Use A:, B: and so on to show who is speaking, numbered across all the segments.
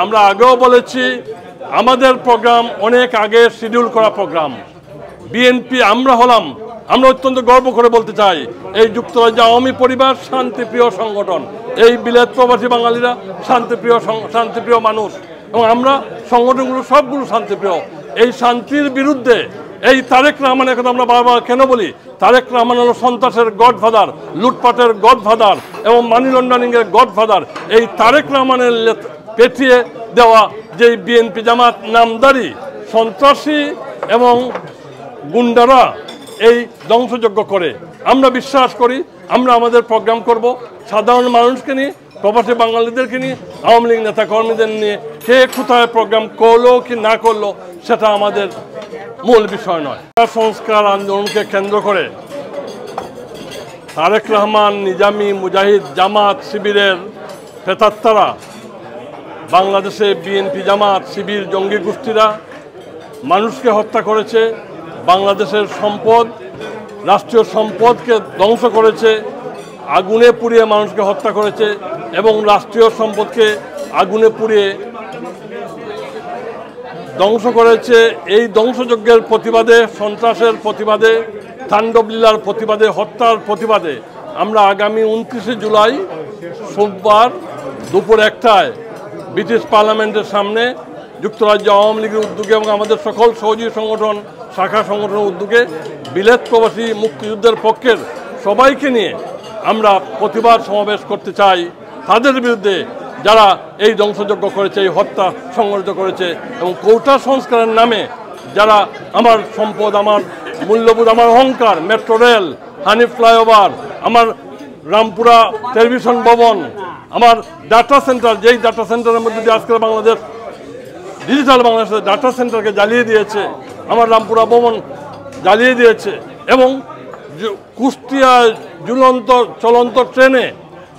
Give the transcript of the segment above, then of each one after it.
A: আমরা আগেও বলেছি আমাদের প্রোগ্রাম অনেক আগে শিডিউল করা প্রোগ্রাম। বিএনপি আমরা অত্যন্ত গর্ব করে বলতে চাই এই যুক্তরাজ্য আওয়ামী পরিবার শান্তিপ্রিয় সংগঠন, এই বিলেত প্রবাসী বাঙালিরা শান্তিপ্রিয় মানুষ এবং আমরা সংগঠনগুলো সবগুলো শান্তিপ্রিয়। এই শান্তির বিরুদ্ধে এই তারেক রহমানের কথা আমরা বারবার কেন বলি? তারেক রহমান হলো সন্ত্রাসের গডফাদার, লুটপাটের গডফাদার এবং মানি লন্ডারিংয়ের গডফাদার। এই তারেক রহমানের পেটিয়ে দেওয়া যে বিএনপি জামাত নামদারি সন্ত্রাসী এবং গুন্ডারা এই ধ্বংসযজ্ঞ করে। আমরা বিশ্বাস করি আমরা আমাদের প্রোগ্রাম করব সাধারণ মানুষকে নিয়ে, প্রবাসী বাঙালিদেরকে নিয়ে, আওয়ামী লীগ নেতা কর্মীদের নিয়ে। কে কোথায় প্রোগ্রাম করলো কি না করলো সেটা আমাদের মূল বিষয় নয়। সংস্কার আন্দোলনকে কেন্দ্র করে তারেক রহমান, নিজামী, মুজাহিদ, জামাত, শিবিরের প্রেতাত্মারা, বাংলাদেশে বিএনপি, জামাত, শিবির, জঙ্গি গোষ্ঠীরা মানুষকে হত্যা করেছে, বাংলাদেশের সম্পদ, রাষ্ট্রীয় সম্পদকে ধ্বংস করেছে, আগুনে পুড়িয়ে মানুষকে হত্যা করেছে এবং রাষ্ট্রীয় সম্পদকে আগুনে পুড়িয়ে ধ্বংস করেছে। এই ধ্বংসযজ্ঞের প্রতিবাদে, সন্ত্রাসের প্রতিবাদে, তাণ্ডবলীলার প্রতিবাদে, হত্যার প্রতিবাদে আমরা আগামী 29শে জুলাই সোমবার দুপুর 1টায় ব্রিটিশ পার্লামেন্টের সামনে যুক্তরাজ্য আওয়ামী লীগের উদ্যোগে এবং আমাদের সকল সহযোগী সংগঠন, শাখা সংগঠনের উদ্যোগে বিলেত প্রবাসী মুক্তিযুদ্ধের পক্ষের সবাইকে নিয়ে আমরা প্রতিবাদ সমাবেশ করতে চাই তাদের বিরুদ্ধে যারা এই ধ্বংসযজ্ঞ করেছে, এই হত্যা সংগঠিত করেছে এবং কোটা সংস্কারের নামে যারা আমার সম্পদ, আমার মূল্যবোধ, আমার অহংকার, মেট্রো রেল, হানিফ ফ্লাইওভার, আমার রামপুরা টেলিভিশন ভবন, আমার ডাটা সেন্টার, যেই ডাটা সেন্টারের মধ্যে দিয়ে আজকের বাংলাদেশ ডিজিটাল বাংলাদেশের ডাটা সেন্টারকে জ্বালিয়ে দিয়েছে, আমার রামপুরা ভবন জ্বালিয়ে দিয়েছে এবং কুষ্টিয়ায় চলন্ত ট্রেনে,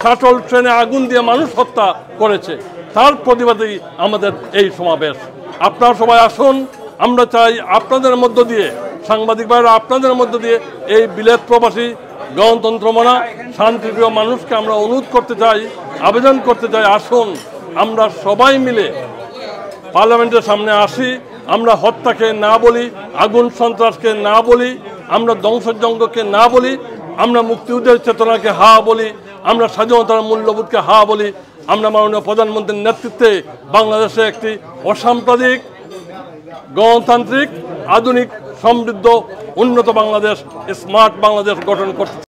A: শাটল ট্রেনে আগুন দিয়ে মানুষ হত্যা করেছে। তার প্রতিবাদেই আমাদের এই সমাবেশ। আপনারা সবাই আসুন। আমরা চাই আপনাদের মধ্য দিয়ে, সাংবাদিক ভাইরা আপনাদের মধ্য দিয়ে এই বিলেত প্রবাসী গণতন্ত্রমনা শান্তিপ্রিয় মানুষকে আমরা অনুরোধ করতে চাই, আবেদন করতে চাই, আসুন আমরা সবাই মিলে পার্লামেন্টের সামনে আসি। আমরা হত্যাকে না বলি, আগুন সন্ত্রাসকে না বলি, আমরা ধ্বংসযজ্ঞকে না বলি, আমরা মুক্তিযুদ্ধের চেতনাকে হা বলি, আমরা স্বাধীনতার মূল্যবোধকে হা বলি। আমরা মাননীয় প্রধানমন্ত্রীর নেতৃত্বে বাংলাদেশে একটি অসাম্প্রদায়িক, গণতান্ত্রিক, আধুনিক, সমৃদ্ধ, উন্নত বাংলাদেশ, স্মার্ট বাংলাদেশ গঠন করতে